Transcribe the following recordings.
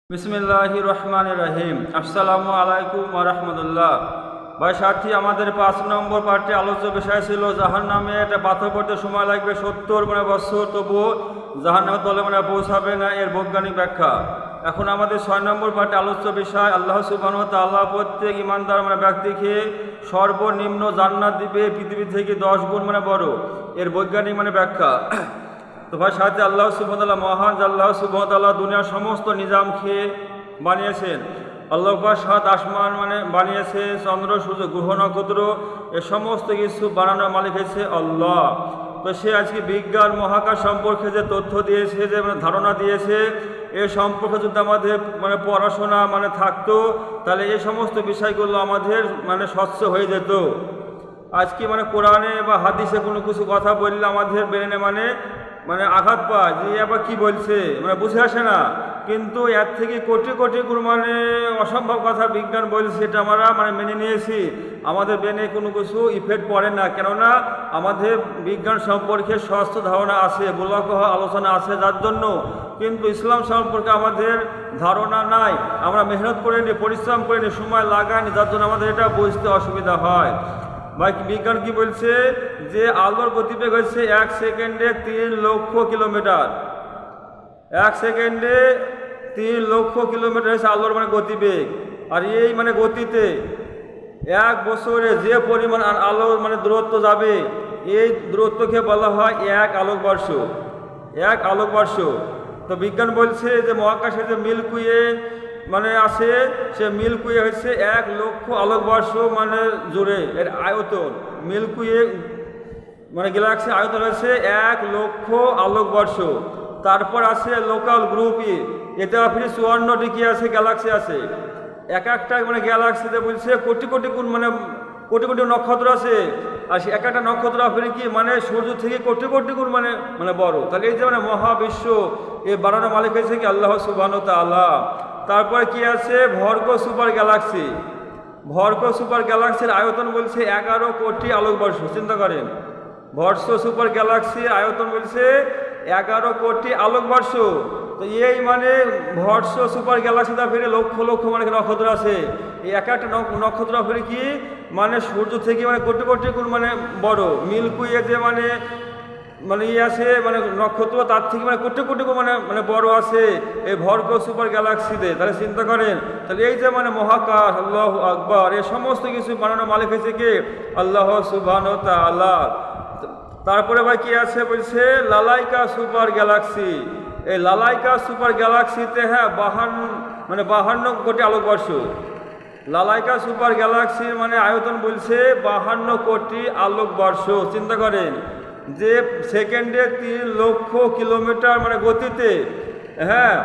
বিসমিল্লাহির রহমানির রহিম। আসসালামু আলাইকুম ওয়া রাহমাতুল্লাহ। ভাই সাথী, আমাদের 5 নম্বর পার্টে আলোচ্য বিষয় ছিল জাহান্নামে এটা পাথর পড়তে সময় লাগবে 70 বছর, তবুও জাহান্নামের তলে পৌঁছাবে না, এর বৈজ্ঞানিক ব্যাখ্যা। এখন আমাদের 6 নম্বর পার্টে আলোচ্য বিষয় আল্লাহ সুবহানাহু ওয়া তাআলা প্রত্যেক ইমানদার ব্যক্তিকে সর্বনিম্ন জান্নাত দিবে পৃথিবী থেকে 10 গুণ বড়, এর বৈজ্ঞানিক ব্যাখ্যা। তো ভাই সাথে আল্লাহ সুবহানাহু ওয়া তাআলা মহান, আল্লাহ সুবহানাহু ওয়া তাআলা দুনিয়ার সমস্ত নিজামকে বানিয়েছেন। আল্লাহ পাক 7 আসমান বানিয়েছে, চন্দ্র সূর্য গ্রহ নক্ষত্র, এ সমস্ত কিছু বানানোর মালিক হয়েছে আল্লাহ। তো সে আজকে বিজ্ঞান মহাকাশ সম্পর্কে যে তথ্য দিয়েছে, যে ধারণা দিয়েছে, এ সম্পর্কে যদি আমাদের পড়াশোনা থাকতো, তাহলে এই সমস্ত বিষয়গুলো আমাদের স্বচ্ছ হয়ে যেত। আজকে কোরআনে বা হাদিসে কোনো কিছু কথা বললে আমাদের ব্রেনে আঘাত পায়, যে আবার কী বলছে বুঝে আসে না। কিন্তু এর থেকে কোটি কোটি গুণ অসম্ভব কথা বিজ্ঞান বলছে, এটা আমরা মেনে নিয়েছি। আমাদের ব্রেনে কোনো কিছু ইফেক্ট পড়ে না, কেননা আমাদের বিজ্ঞান সম্পর্কে স্বচ্ছ ধারণা আছে, গোলাকহ আলোচনা আছে যার জন্য। কিন্তু ইসলাম সম্পর্কে আমাদের ধারণা নাই, আমরা মেহনত করে নিই, পরিশ্রম করে নিই, সময় লাগাইনি, যার জন্য আমাদের এটা বুঝতে অসুবিধা হয়। ভাই বিজ্ঞান কি বলছে, যে আলোর গতিবেগ হচ্ছে 1 সেকেন্ডে 3 লক্ষ কিলোমিটার। 1 সেকেন্ডে 3 লক্ষ কিলোমিটার হচ্ছে আলোর গতিবেগ। আর এই গতিতে 1 বছরে যে পরিমাণ আলো দূরত্ব যাবে, এই দূরত্বকে বলা হয় 1 আলোকবর্ষ। 1 আলোকবর্ষ। তো বিজ্ঞান বলছে যে মহাকাশে যে মিল্কি ওয়ে আছে, সে মিল্কি ওয়ে হচ্ছে 1 লক্ষ আলোকবর্ষ জুড়ে এর আয়তন। মিল্কি ওয়ে গ্যালাক্সি আয়তন হচ্ছে 1 লক্ষ আলোকবর্ষ। তারপর আছে লোকাল গ্রুপ ই, এতে আপনি 54টি কি আছে গ্যালাক্সি আছে। এক একটা গ্যালাক্সিতে বলছে কোটি কোটি গুণ কোটি কোটি নক্ষত্র আছে। আর এক একটা নক্ষত্র আপনি কি সূর্য থেকে কোটি কোটি গুণ বড়। তাহলে এই যে মহাবিশ্ব, এ বানানোর মালিক হয়েছে কি আল্লাহ সুবহানাহু ওয়া তাআলা। তারপরে কি আছে ভর্গ সুপার গ্যালাক্সি। ভর্গ সুপার গ্যালাক্সির আয়তন বলছে 11 কোটি আলোকবর্ষ। চিন্তা করেন, ভর্গ সুপার গ্যালাক্সির আয়তন বলছে 11 কোটি আলোকবর্ষ। তো এই ভর্গ সুপার গ্যালাক্সিতে ফিরে লক্ষ লক্ষ নক্ষত্র আছে। এই এক একটা নক্ষত্র ফিরে কি সূর্য থেকে কোটি কোটি গুণ বড়। মিল্কি ওয়ে যে ইয়ে আছে নক্ষত্র, তার থেকে কোটি কোটি বড় আছে এই ভর্গ সুপার গ্যালাক্সিতে। তাহলে চিন্তা করেন, তাহলে এই যে মহাকাশ, আল্লাহু আকবার, এই সমস্ত কিছু বানানোর মালিক হয়েছে কে আল্লাহ সুবহানাহু ওয়া তাআলা। তারপরে ভাই কি আছে বলছে লালাইকা সুপার গ্যালাক্সি। এই লালাইকা সুপার গ্যালাক্সিতে 52 কোটি আলোকবর্ষ। লালাইকা সুপার গ্যালাক্সির আয়তন বলছে 52 কোটি আলোকবর্ষ। চিন্তা করেন, যে সেকেন্ডে 3 লক্ষ কিলোমিটার গতিতে, হ্যাঁ,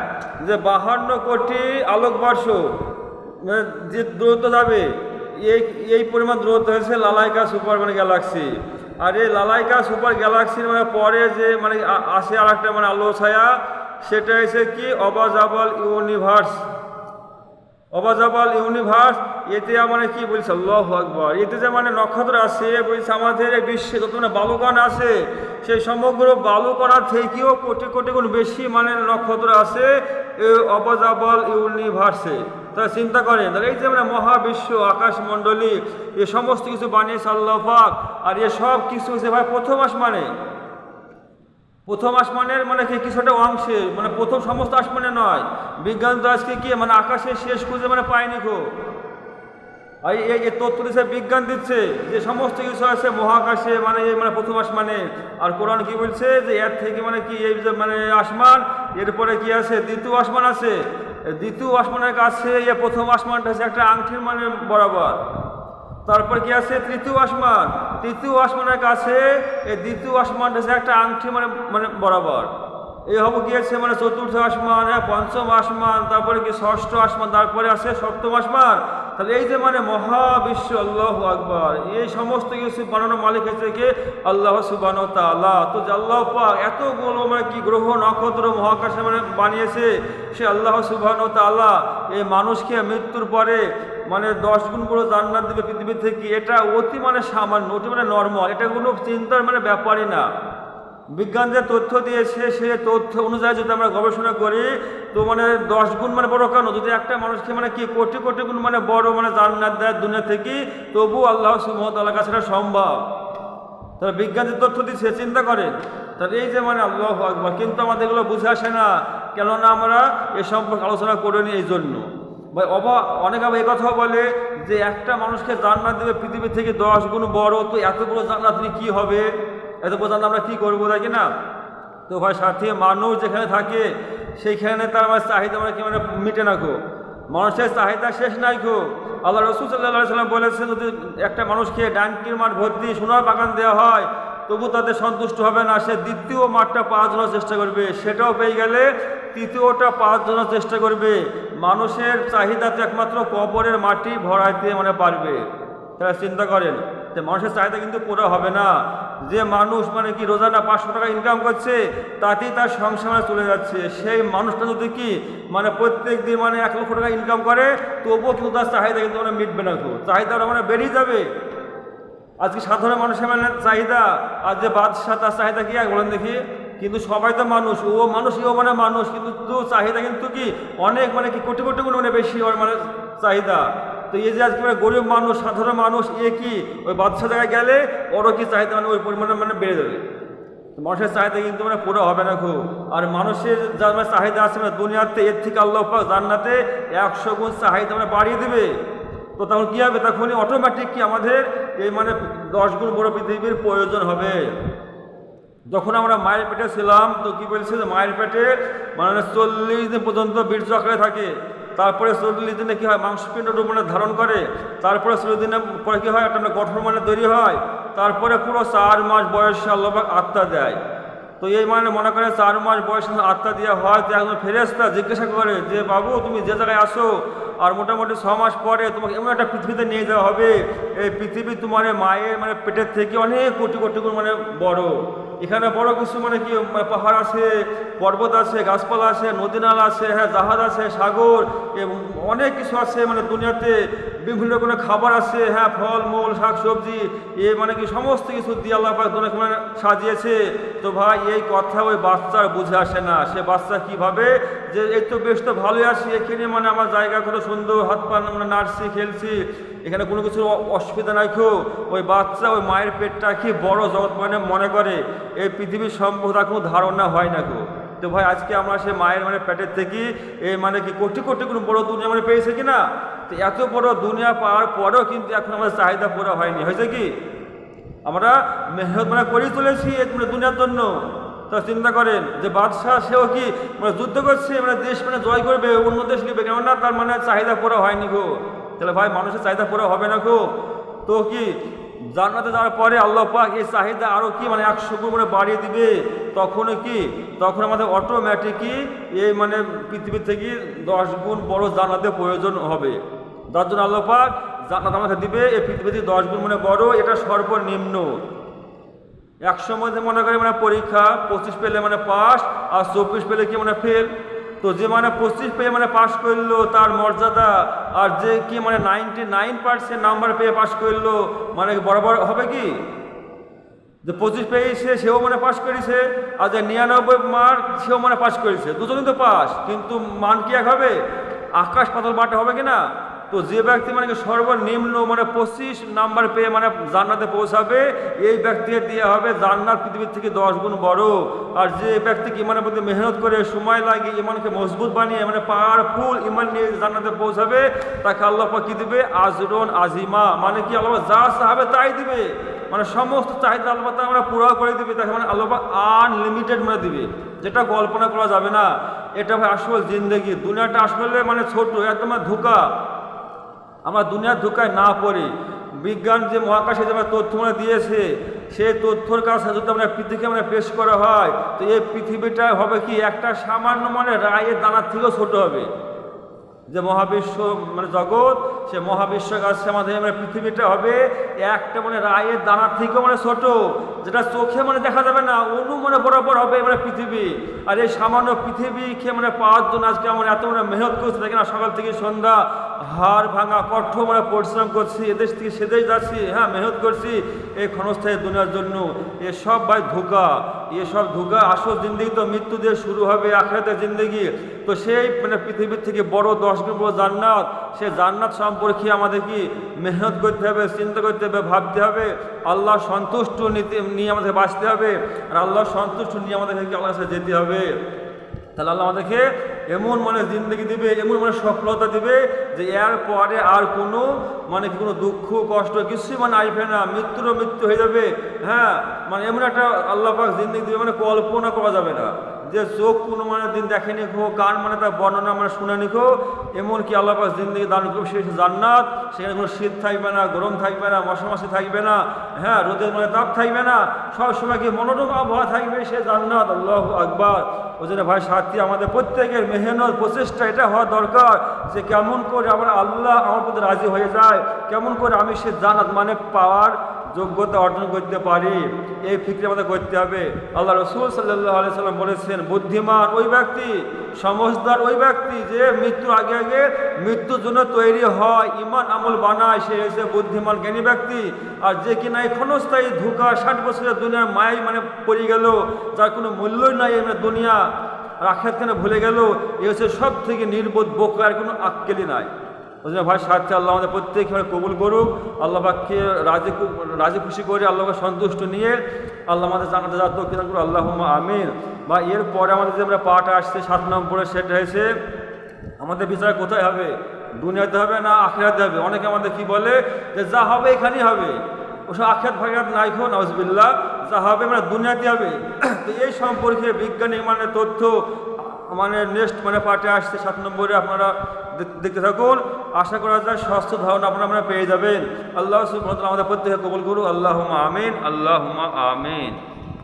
যে 52 কোটি আলোকবর্ষ যে দূরত্ব যাবে, এই পরিমাণ দূরত্ব হয়েছে লালাইকা সুপার গ্যালাক্সি। আর এই লালাইকা সুপার গ্যালাক্সির পরে যে আসে আর একটা আলো ছায়া, সেটা হচ্ছে কি অবাজাবল ইউনিভার্স। অবাজাবল ইউনিভার্স, এতে কি বলছে আল্লাহু আকবার, এতে যে নক্ষত্র আছে, বলছে আমাদের এই বিশ্বে যত বালুকণ আছে, সেই সমগ্র বালুকণার থেকেও কোটি কোটি গুণ বেশি নক্ষত্র আছে এই অবাজাবল ইউনিভার্সে। তা চিন্তা করেন, তাহলে এই যে মহাবিশ্ব, আকাশমণ্ডলী, এ সমস্ত কিছু বানিয়েছে আল্লাহ পাক। আর এ সব কিছু হচ্ছে ভাই প্রথম আসমানে। প্রথম আসমানের কি কিছুটা অংশে, প্রথম সমস্ত আসমানে নয়। বিজ্ঞান তো আজকে কি আকাশের শেষ খুঁজে পায়নি গো। আর এই তথ্য দিচ্ছে, বিজ্ঞান দিচ্ছে যে সমস্ত কিছু আছে মহাকাশে, এই প্রথম আসমানে। আর কোরআন কি বলছে, যে এর থেকে কি এই যে আসমান, এরপরে কি আছে দ্বিতীয় আসমান আছে। দ্বিতীয় আসমানের কাছে এই প্রথম আসমানটা হচ্ছে একটা আংটির বরাবর। তারপর কি আছে তৃতীয় আসমান। তৃতীয় আসমানের কাছে এই দ্বিতীয় আসমানটা হচ্ছে একটা আংটি বরাবর। এই হবে কি আছে চতুর্থ আসমান, পঞ্চম আসমান, তারপরে কি ষষ্ঠ আসমান, তারপরে আছে সপ্তম আসমান। তাহলে এই যে মহাবিশ্ব, আল্লাহু আকবার, এই সমস্ত কিছু বানানোর মালিক হচ্ছে কে আল্লাহ সুবহানাহু ওয়া তাআলা। তো যে আল্লাহ পাক এতগুলো কি গ্রহ নক্ষত্র মহাকাশে বানিয়েছে, সে আল্লাহ সুবহানাহু ওয়া তাআলা এই মানুষকে মৃত্যুর পরে 10 গুণ পুরো জান্নাত দেবে পৃথিবী থেকে। এটা অতি সামান্য, অতি নর্মাল, এটা কোনো চিন্তার ব্যাপারই না। বিজ্ঞান যে তথ্য দিয়েছে সে তথ্য অনুযায়ী যদি আমরা গবেষণা করি তো মানে 10 গুণ মানে বড় কেন, যদি একটা মানুষকে মানে কি কোটি কোটি গুণ মানে বড় মানে জান্নাত দেয় দুনিয়া থেকে, তবু আল্লাহ সুবহানাহু ওয়া তাআলার কাছে এটা সম্ভব। তাহলে বিজ্ঞান যে তথ্য দিচ্ছে চিন্তা করেন, তাহলে এই যে মানে আল্লাহু আকবার, কিন্তু আমাদের এগুলো বুঝে আসে না, কেননা আমরা এ সম্পর্কে আলোচনা করিনি এই জন্য। ভাই অনেক আবার এই কথাও বলে যে একটা মানুষকে জান্নাত দেবে পৃথিবী থেকে 10 গুণ বড়, তো এত বড় জান্নাত নিয়ে কী হবে, এত বড় জান্নাত আমরা কী করবো, তাই কি না? তো ভাই সাথে মানুষ যেখানে থাকে সেইখানে তার আমার চাহিদা মানে কি মানে মিটে না গো, মানুষের চাহিদা শেষ নাই গো। আল্লাহ রাসূল সাল্লাল্লাহু আলাইহি সাল্লাম বলেছেন, যদি একটা মানুষকে ডানকির মাঠ ভর্তি সোনার বাগান দেওয়া হয় তবু তাদের সন্তুষ্ট হবে না, সে দ্বিতীয় মাঠটা পাওয়ার জন্য চেষ্টা করবে, সেটাও পেয়ে গেলে তৃতীয়টা পাওয়ার জন্য চেষ্টা করবে। মানুষের চাহিদাতে একমাত্র কবরের মাটি ভরাইতে মানে পারবে। তারা চিন্তা করেন যে মানুষের চাহিদা কিন্তু পুরো হবে না। যে মানুষ মানে কি রোজানা 500 টাকা ইনকাম করছে তাতেই তার সংসার চলে যাচ্ছে, সেই মানুষটা যদি কি মানে প্রত্যেক দিন মানে 1 লক্ষ টাকা ইনকাম করে তবুও কিন্তু তার চাহিদা কিন্তু মানে মিটবে না, চাহিদা মানে বেড়েই যাবে। আজকে সাধারণ মানুষের মানে চাহিদা, আর যে বাদশাহ তার চাহিদা কি বলেন দেখি, কিন্তু সবাই তো মানুষ, ও মানুষ ও মানে মানুষ, কিন্তু চাহিদা কিন্তু কি অনেক মানে কি কোটি কোটি গুণ মানে বেশি ওর মানে চাহিদা। তো এই যে আজকে মানে গরিব মানুষ সাধারণ মানুষ কি ওই বাদশাহ জায়গায় গেলে ওরও কি চাহিদা মানে ওই পরিমাণে মানে বেড়ে যাবে। মানুষের চাহিদা কিন্তু মানে পুরো হবে না খুব। আর মানুষের যার মানে চাহিদা আছে মানে দুনিয়াতে, এর থেকে আল্লাহ পাক জান্নাতে 100 গুণ চাহিদা মানে বাড়িয়ে দেবে। তো তখন কী হবে, তখনই অটোমেটিক কি আমাদের এই মানে 10 গুণ বড় পৃথিবীর প্রয়োজন হবে। যখন আমরা মায়ের পেটে ছিলাম তো কি বলছে যে মায়ের পেটে মানে 40 দিন পর্যন্ত বীর্য আকারে থাকে, তারপরে 40 দিনে কী হয় মাংসপিণ্ড রূপ মানে ধারণ করে, তারপরে 40 দিনের পরে কী হয় একটা গঠন মানে তৈরি হয়, তারপরে পুরো 4 মাস বয়সে আল্লাহ পাক আত্মা দেয়। তো এই মানে মনে করে 4 মাস বয়সে আত্মা দেওয়া হয়, তো একজন ফেরেশতা জিজ্ঞাসা করে যে বাবু তুমি যে জায়গায় আসো আর মোটামুটি 6 মাস পরে তোমাকে এমন একটা পৃথিবীতে নিয়ে যাওয়া হবে, এই পৃথিবী তোমার মায়ের মানে পেটের থেকে অনেক কোটি কোটি গুণ মানে বড়। এখানে বড় কিছু মানে কি পাহাড় আছে, পর্বত আছে, গাছপালা আছে, নদী নালা আছে, হ্যাঁ জাহাজ আছে, সাগর এবং অনেক কিছু আছে, মানে দুনিয়াতে বিভিন্ন রকমের খাবার আছে, হ্যাঁ ফল মূল শাক সবজি এ মানে কি সমস্ত কিছু দিয়ে আল্লাহ পাক দুনিয়াকে মানে সাজিয়েছে। তো ভাই এই কথা ওই বাচ্চার বুঝে আসে না, সে বাচ্চা কীভাবে যে এই তো বেশ তো ভালোই আছি, এখানে মানে আমার জায়গা কত সুন্দর, হাত পা মানে নাড়ছি খেলছি, এখানে কোনো কিছু অসুবিধা নাই খো। ওই বাচ্চা ওই মায়ের পেটটা কি বড় জগৎ মানে মনে করে, এই পৃথিবীর সম্পর্কে তার কোনো ধারণা হয় না গো। তো ভাই আজকে আমরা সে মায়ের মানে পেটের থেকে এই মানে কি কোটি কোটি কোনো বড় দুনিয়া মানে পেয়েছে কি না, তো এত বড় দুনিয়া পাওয়ার পরেও কিন্তু এখন আমাদের চাহিদা পুরো হয়নি। হয়েছে কি আমরা মেহনত মানে করেই চলেছি মানে দুনিয়ার জন্য। তা চিন্তা করেন যে বাদশাহ সেও কি মানে যুদ্ধ করছে মানে দেশ মানে জয় করবে, অন্য দেশ নেবে, কেননা তার মানে চাহিদা পুরো হয়নি গো। তাহলে ভাই মানুষের চাহিদা পুরো হবে না গো। তো কি জান্নাতে যাওয়ার পরে আল্লাহ পাক এই চাহিদা আরও কি মানে 100 গুণ মানে বাড়িয়ে দিবে, তখনও কি তখন আমাদের অটোমেটিকই এই মানে পৃথিবী থেকে 10 গুণ বড় জান্নাতের প্রয়োজন হবে। যার জন্য আল্লাহ পাক জান্নাত আমাকে দিবে এই পৃথিবীতে 10 গুণ মানে বড়, এটা সর্বনিম্ন। 100 মধ্যে মনে করি মানে পরীক্ষা 25 পেলে মানে পাস, আর 24 পেলে কি মানে ফেল। তো যে মানে 25 পেয়ে মানে পাস করলো তার মর্যাদা, আর যে কি মানে 99% নাম্বার পেয়ে পাস করলো মানে বরাবর হবে কি, যে 25 পেয়েছে সেও মানে পাস করেছে, আর যে 99 মার্ক সেও মানে পাস করেছে, দুজনই তো পাস, কিন্তু মান কি এক হবে, আকাশ পাতাল বাটা হবে কি না। তো যে ব্যক্তি মানে সর্বনিম্ন মানে 25 নাম্বার পেয়ে মানে জান্নাতে পৌঁছাবে, এই ব্যক্তিকে দেওয়া হবে জান্নাত পৃথিবীর থেকে 10 গুণ বড়। আর যে ব্যক্তি ইমানের প্রতি মেহনত করে সময় লাগে ইমানকে মজবুত বানিয়ে মানে পাওয়ারফুল ইমান নিয়ে জান্নাতে পৌঁছাবে, তাকে আল্লাহ পাক কি দিবে আজরুন আজিমা, মানে কি আল্লাহ যা চাইবে তাই দিবে, মানে সমস্ত চাহিদা আল্লাহ তাআলা আমরা পুরো করে দিবে, তাকে মানে আল্লাহ পাক আনলিমিটেড মানে দিবে, যেটা কল্পনা করা যাবে না। এটা ভাই আসল জিন্দেগি। দুনিয়াটা আসলে মানে ছোট, একদম ধোঁকা। আমরা দুনিয়ার ধোঁকায় না পড়ি, বিজ্ঞান যে মহাকাশে যে তথ্য মানে দিয়েছে সেই তথ্যর কাছে যদি আমরা পৃথিবীকে মানে পেশ করা হয়, তো এই পৃথিবীটা হবে কি একটা সামান্য মানে রায়ের দানার থেকেও ছোট হবে। যে মহাবিশ্ব মানে জগৎ, সে মহাবিশ্বের কাছে আমাদের মানে পৃথিবীটা হবে একটা মানে রায়ের দানার থেকেও মানে ছোট, যেটা চোখে মানে দেখা যাবে না, অনু মানে বরাবর হবে মানে পৃথিবী। আর এই সামান্য পৃথিবীকে মানে পাওয়ার জন্য আজকে আমরা এত মানে মেহনত করছি, দেখি না সকাল থেকে সন্ধ্যা হাড় ভাঙা কঠোর মানে পরিশ্রম করছি, এদেশ থেকে সেদেশ যাচ্ছি, হ্যাঁ মেহনত করছি এই ক্ষণস্থায়ী দুনিয়ার জন্য। এসব ভাই ধোঁকা, এসব ধোঁকা। আসল জিন্দগি তো মৃত্যু দিয়ে শুরু হবে, আখিরাতের জিন্দগি। তো সেই মানে পৃথিবীর থেকে বড় 10 গুণ বড় জান্নাত, সে জান্নাত সম্পর্কে আমাদের কি মেহনত করতে হবে, চিন্তা করতে হবে, ভাবতে হবে। আল্লাহ সন্তুষ্ট নিয়ে আমাদের বাঁচতে হবে, আর আল্লাহ সন্তুষ্ট নিয়ে আমাদেরকে আল্লাহর কাছে যেতে হবে। তাহলে আল্লাহ আমাদেরকে এমন মানে জিন্দগি দিবে, এমন মানে সফলতা দিবে যে এর পরে আর কোনো মানে কি কোনো দুঃখ কষ্ট কিছুই মানে আসবে না, মৃত্যুরও মৃত্যু হয়ে যাবে। হ্যাঁ মানে এমন একটা আল্লাহ পাক জিন্দগি দিবে মানে কল্পনা করা যাবে না, যে চোখ কোনো মানে দিন দেখেনি খো, কান মানে তার বর্ণনা মানে শুনেনি খো, এমনকি আল্লাহ পাক জিন্দগি দান করবে সে জান্নাত। সেখানে কোনো শীত থাকবে না, গরম থাকবে না, মশামাছি থাকবে না, হ্যাঁ রোদের মানে তাপ থাকবে না, সবসময় কি মনোরম আবহাওয়া থাকবে সে জান্নাত। আল্লাহু আকবার। ওই জন্য ভাই সাথী আমাদের প্রত্যেকের মেহনত প্রচেষ্টা এটা হওয়া দরকার যে কেমন করে আমরা আল্লাহ আমার প্রতি রাজি হয়ে যায়, কেমন করে আমি সে জান্নাত মানে পাওয়ার যোগ্যতা অর্জন করতে পারি, এই ফিক্রি আমাদের করতে হবে। আল্লাহ রসুল সাল্লাল্লাহু আলাইহি সাল্লাম বলেছেন, বুদ্ধিমান ওই ব্যক্তি, সমঝদার ওই ব্যক্তি যে মৃত্যুর আগে আগে মৃত্যুর জন্য তৈরি হয়, ইমান আমল বানায়, সে হচ্ছে বুদ্ধিমান জ্ঞানী ব্যক্তি। আর যে কিনা এই ক্ষণস্থায়ী ধোঁকা 60 বছরের দুনিয়ার মায় মানে পড়ে গেল, যার কোনো মূল্যই নাই এই দুনিয়া, আখিরাতকে ভুলে গেল, এ হচ্ছে সব থেকে নির্বোধ বোকা, আর কোনো আক্কেলই নাই। ওই জন্য ভাই সাথে আল্লাহ আমাদের প্রত্যেকভাবে কবুল করুক, আল্লাহ পাককে রাজি খুশি করে আল্লাহকে সন্তুষ্ট নিয়ে আল্লাহ আমাদের জানাতে যাওয়ার তৌফিক দান করুন, আল্লাহুম্মা আমিন। বা এরপরে আমাদের যে আমরা পাঠ আসছে 7 নম্বরে, সেটা হয়েছে আমাদের বিচার কোথায় হবে, দুনিয়াতে হবে না আখিরাতে হবে। অনেকে আমাদের কি বলে যে যা হবে এখানেই হবে, ওসব আখিরাত ফাখিরাত নাই খো, নাউজুবিল্লাহ, যা হবে মানে দুনিয়াতে হবে। তো এই সম্পর্কে বিজ্ঞানী মানে তথ্য মানে নেক্সট মানে পার্টে আসছে 7 নম্বরে, আপনারা দেখতে থাকুন। আশা করা যায় স্বাস্থ্য ধারণা আপনারা পেয়ে যাবেন। আল্লাহ সুবহানাহু ওয়া তাআলা আমাদের প্রত্যেককে কবুল করুন, আল্লাহুম্মা আমিন, আল্লাহুম্মা আমিন।